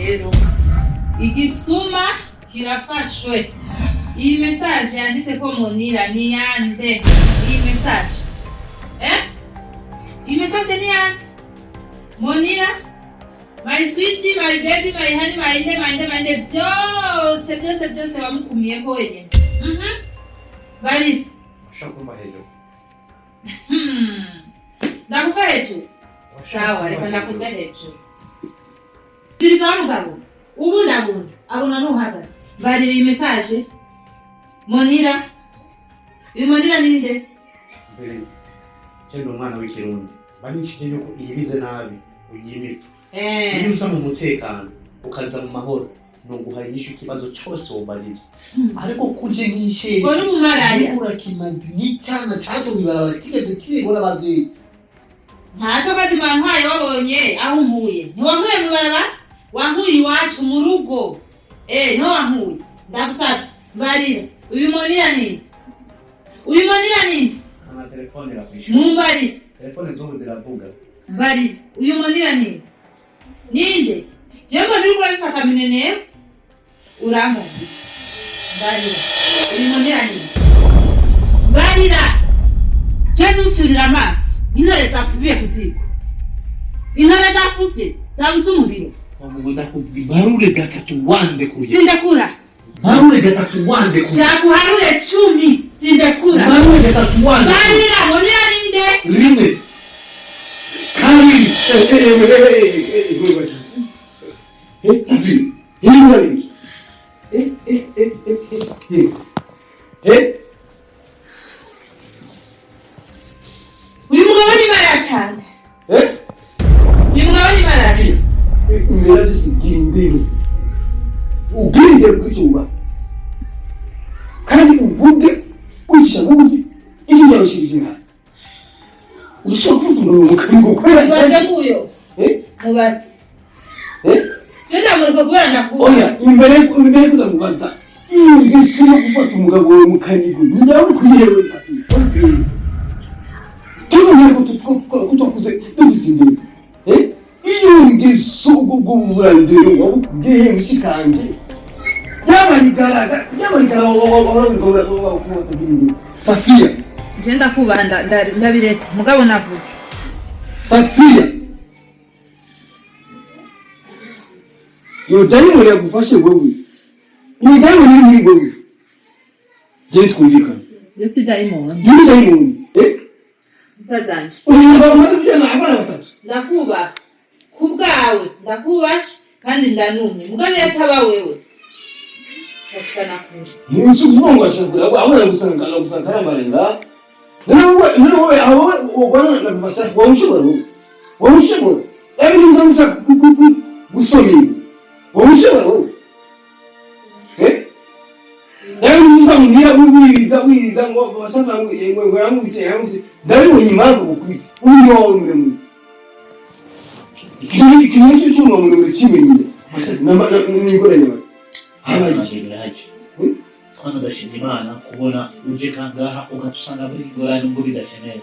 rero igisuma kirafashwe. Iyi message yanditse ko Monira ni yande? Iyi message iyi message ni yande? Monira, my sweetie, my baby, my honey, my nde byose bamukumiye ko wenyine. Bari shakuma hejuru. Ndakufa hejuru. Sawa, reka ndakufa hejuru. Biriza mugabo. Ubu ndabona abona nuhagaze. Bari iyi message Monira. Uyu Monira ninde? Beriza. Cyendo umwana w'ikirundi. Banishije yuko iyibize nabi uyimifu. Iyo uza mu mutekano ukaza mu mahoro no guhayisha ikibazo cyose wombarira. Ariko kuje nk'isheje. Bora umumaraya. Urakimazi n'icana cyato bibarabara kigeze kiribona bavye. Ntacyo kazi bantwaye wabonye aho umpuye. Ntiwankuye mu barabara? Wankuye iwacu mu rugo. No wankuye. Ndagusabye barira. Uyu Monira ni? Uyu Monira ni? Ana telefone rafisha. Mumbari. Telefone zobu ziravuga. Bari. Uyu Monira ni? Ninde? Jembo ndiko bifata minene. Uramo. Barira. Uyu Monira ni? Barira. Je numushurira amaso. Intore zapfubiye kuziko. Intore zapfubye. Zabutse umuriro. Wamugoda kubibarure gatatu wande kuye. Sindakura. Barure gatatu wande kuye. Shakuharure 10 sindakura. Barure gatatu wande. Barira Monira ninde? Rinde. Kari. Safi. Hili. Uyu mugabo ni mara cyane. Uyu mugabo ni mara. Mbera dusigindero. Uginde kucyuba. Kandi uvuge usha buvi iki yarushirije hasi. Ushobora kuvuga ngo kwera. Mubaze nguyo. Mubaze. Tena muri kubana nakuba. Oya, imbere kuzamubaza. Iyo ngishyo gufata umugabo we mukanigo. Nyawe kuyewe safi. Tuzo muri kutukuze dufisinde. Iyo ngishyo gugumurandero wabugiye mushikanje. Yabarigaraga Safia. Genda kubanda ndabiretse mugabo navuga. Safia. Yo daimoni yakufashe wewe. Ni daimoni muri wewe. Je twumvikana. Yo si daimoni. Ni daimoni. Sazanje. Unyumva umaze kujana abana batatu. Ndakuba. Kubwawe ndakubasha kandi ndanumye. Mugabo yataba wewe. Kashikana kuri. Ni usuvuga shakura aho gusanga amarenga. None aho ugwana na bafasha wawushobora. Wawushobora. Yaani muzangisha gusomira. Wawushobora. Yaani muzangira wiriza ngo bashaka ngo yamubise. Dari mu nyimanga bukwita. Uyo wawe muremure. Ikintu cy'umuntu muremure kimenyine. Nigoranye. Habaye Hano ndashimira Imana kubona uje kangaha ugatusanga muri gorane ngo bidashemeye.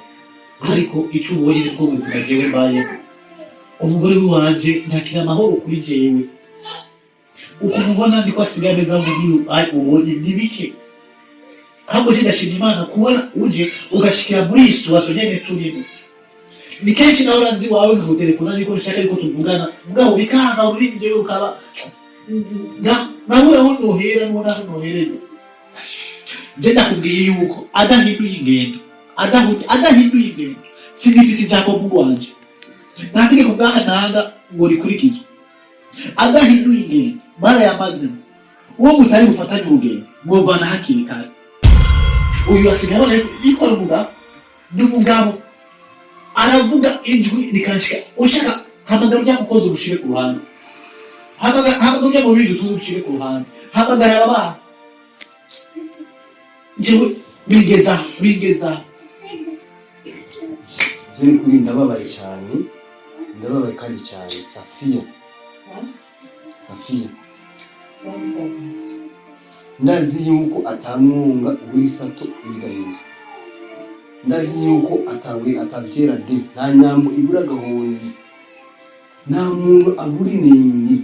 Ariko icyo ubonye ko ubuzima jewe mbaye. Umugore wanje ntakira amahoro kuri jewe. Uko mubona ndiko asigaye neza ngo ari ubonye ndibike. Ahubwo ndashimira Imana kubona uje ugashikira muri situation nyene turimo. Ni kenshi nawe uranzi wawe ngo telefone ariko nshaka ariko tuvugana. Mugabo bikanga uri jewe ukaba nawe nohera nohereza. Je nakubwiye yuko adahinduye ingendo sinifisi cyako mu wanje natige kubwaha nanga ngo rikurikizwe adahinduye ingendo mara yamaze uwo mutari gufatanya urugendo mwovana hakiri kare uyu asigara ikora umugabo aravuga ijwi rikashika ushaka hamagara ujya kukoza ubushire ku ruhande hamagara ujya mu bindi tuzi ubushire ku ruhande hamagara abana jewe bigeza ziri kuri ndababaye cyane kandi cyane Safia ndazi yuko atamwunga uri sato ibigahizo ndazi yuko atabyera nta nyambo ibura gahunzi nta muntu aburi nenge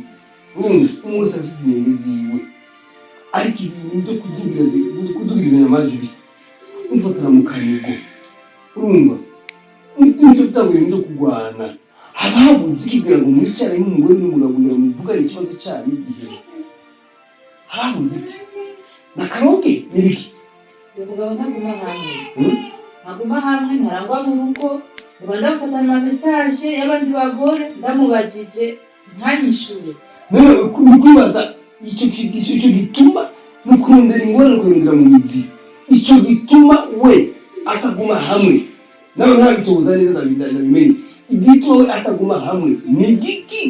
Umwese afite inenge ziwe ariko ibintu byo kudugirizanya amajwi umfatira mu kanigo urumva n'icyo tutangura ibintu byo kurwana haba habuze ikibwira ngo mwicare n'umugore n'umugabo kugira ngo muvugane ikibazo cyanyu igihe haba habuze iki na karoge n'ibiki umugabo ntaguma hamwe ntaguma hamwe ntarangwa mu rugo Rwanda gufatana ama message y'abandi bagore ndamubajije ntanyishure none kwibaza icyo gituma nukurondera ingorane kurondera mu mizi icyo gituma we ataguma hamwe nawe ntabitoza neza ndabimenye igituma we ataguma hamwe ni giki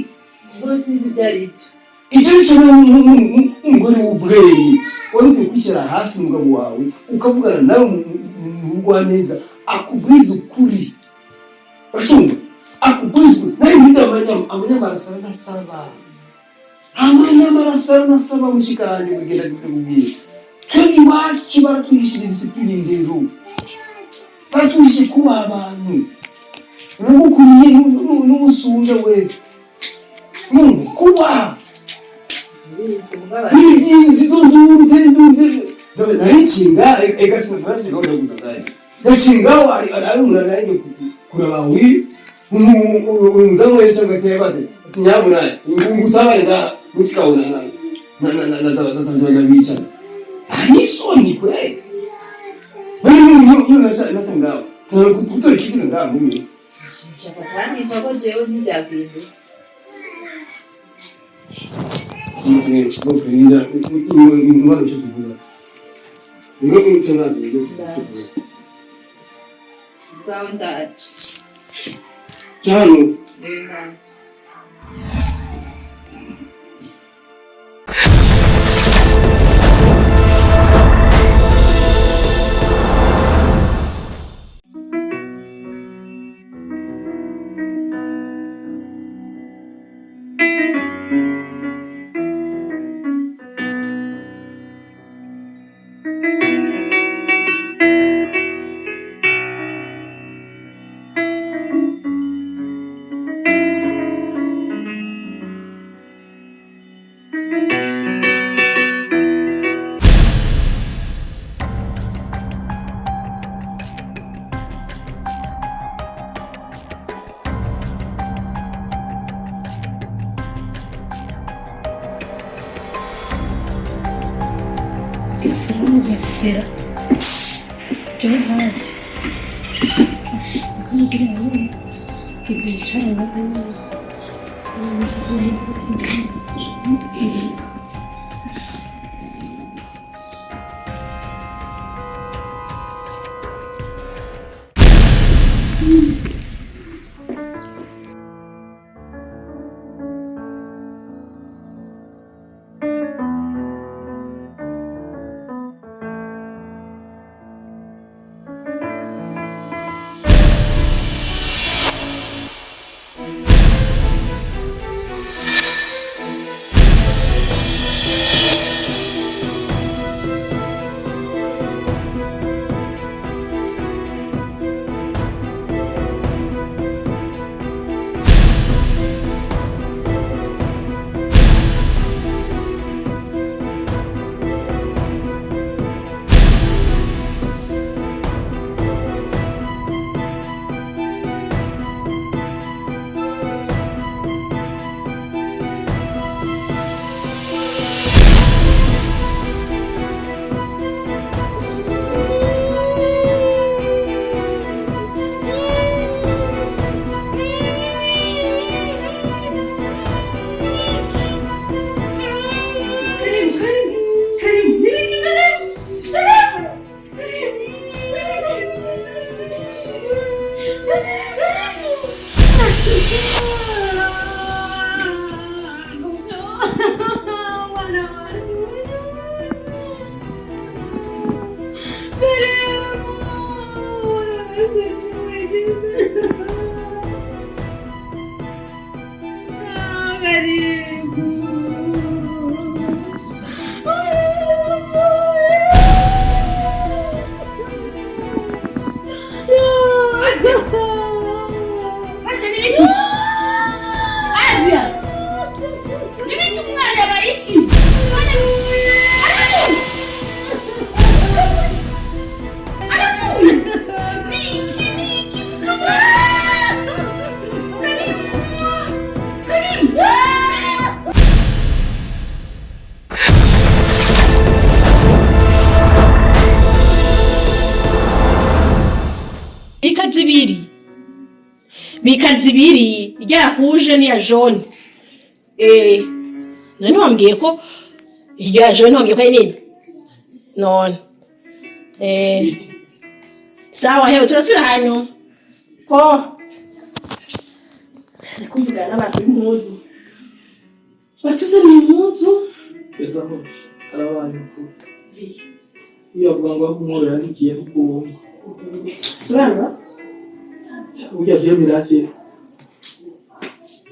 cyo sinzi byari icyo umugore w'ubwenge wari ukwiye kwicara hasi umugabo wawe ukavugana nawe mu rwaneza akubwiza ukuri bashumba akubwiza ukuri nawe mwita abanyamarasara nasaba mushikanje kugenda kukubwira twebwe iwacu baratwigishije disipline ndero baratwigishe kuba abantu n'ugukuriye n'ubusunga wese kuba n'ibyizi donduru narikinga egasinasanaje gahunda gutandaya gashingaho ari umuntu nanjye kuraba wiri umuzamwere cyangwa kebate ati nyabuna ngutabare da mushikabona na bicara ani soni kwe yo natangao sana kutoa kitu ngaho mimi shaka kandi chako jewe ntibyagende Frida, igual yo seguro. Yo no mucho nada, yo Chalo. Será? John Hart. Como que era isso? Que desejava lá. Não sei se ele Adia! zibiri bika zibiri ryahuje niya jaune none wambwiye ko irya jaune wambwiye ko ari nini none sawa hewe turasubira hanyuma ko nakumvugana n'abantu b'impuzu batuzaniye impuzu pesa ho karabaye ko iyo bwangu kumurira nikiye kuko suranga ujya je miraje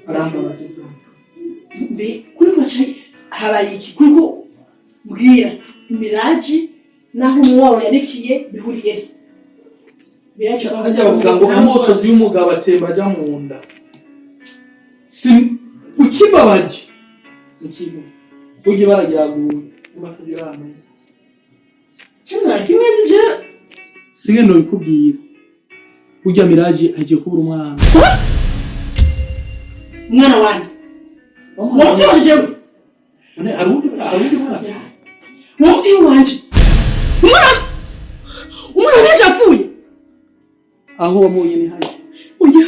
aramba batiko mbe kuri kwacaye habaye iki kuko mbwira miraje naho umworo yarikiye bihuriye biraje bazajya bavuga ngo amosozi y'umugabo atemba ajya mu nda ukibabaje ikigo uje barajyaguye ubatubira hano cyangwa kimeze sige no bikubwira ujya miraje agiye kubura umwana wanjye wote wajewe none arundi mwana wote wanje umwana beje apfuye aho wamuye ni haje oya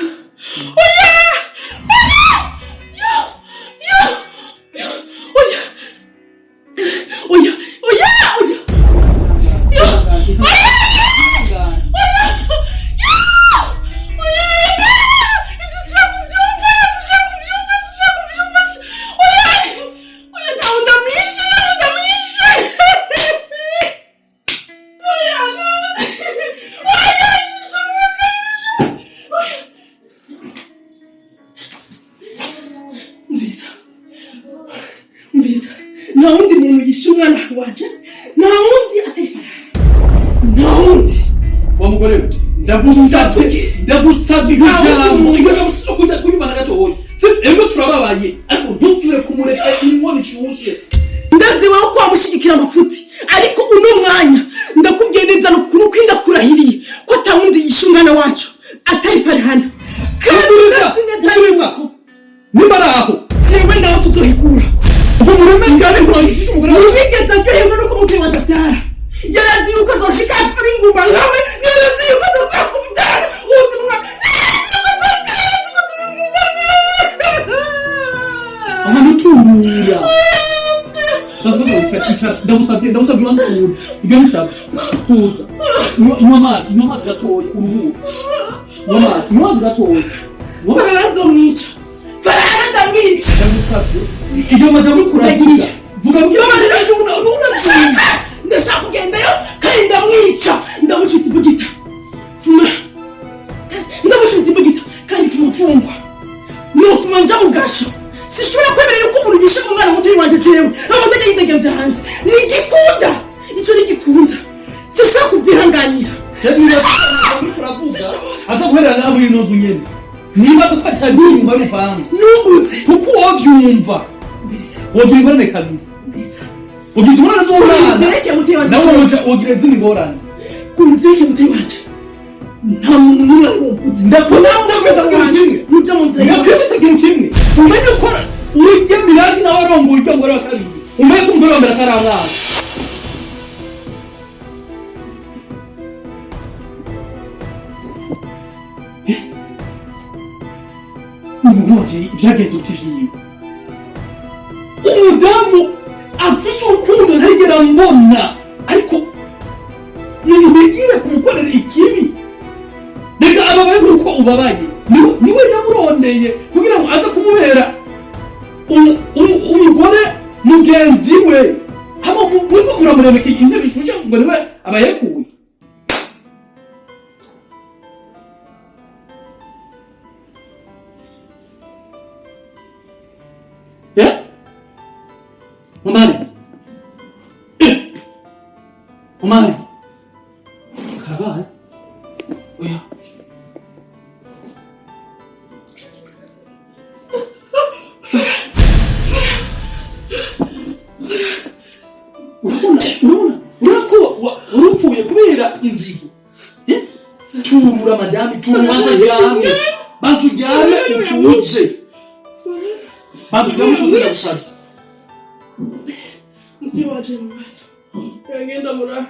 Mbiza. Naundi muntu yishe umwana wanje. Naundi atarifarana. Naundi. Wa mugore ndagusabye kujyamo iyo musho kujya kuri bana gatoya. Ego turababaye ariko dusubire kumureka inkono cyuje. Ndaziwe ko wamushigikira amafuti. Ariko uno mwanya ndakubyeneza no kwinda kurahiriye ko tawundi yishe umwana wacu atarifarana. Kabiriza. Nimbaraho. Yewe ndaho tuzohikura. Umurume ngare ko yishe umugore. Urigeza ryo no kumutema cyara. Yarazi yuko azoshika kuri ngumba ngawe yarazi yuko azosakumbyara utumwa. Amuturura. Ndagusabye wansuza. Ibyo mushaka. Tuza. Nyamazi gatoya uruhu. Nyamazi gatoya. Farazo mwica. Faranda mwica. Ndagusabye. Iyo majambo kuragira. Vuga ngo ndashaka. Ndashaka kugendayo kandi ndamwica. Ndamushuti bugita. Fuma. Ndamushuti bugita kandi fumufungwa. Nofuma nja mugasho. Sishobora kwemera yuko umuntu yishe umwana muto wanje jewe. Amaze yitegevye hanze. Nigikunda. Ico nigikunda. Sishobora kuvyihanganira. Aza guhera nawe inozu nyene. Niba tukatabyumva rupanga. Nungutse. Kuko wovyumva. Wobyingorane kabiri. Ugizumana n'umwana. Ndeke mutewanje. Nawe wogira izindi ngorane. Kumuteke mutewanje. Nta muntu n'umwe wumvutse. Ndakubona wanje. Nujya mu nzira. Yakwise ikintu kimwe. Umenye ko urige mirazi nawe arongoye ibyo ngore wa kabiri. Umenye ko umugore wa mbere atari amwana. Umugozi byagenze utivyiwe. Umudamu afise urukundo ntegera mbona ariko nimubigire kumukorera ikibi. Reka ababaye nkuko ubabaye. Niwe yamurondeye kugira ngo aze kumubera umugore mugenzi we. Hama mwiko muramuremeka intebe ishushe ngo niwe abayekuye. Umari. Karabaye. Oya. Urupfuye kubera inzigo. Turura madami turumanza ryame. Bantu ryame utuje. Bantu ryame utuje ndagusabye. Mutiwaje mubazo. Ngenda mura.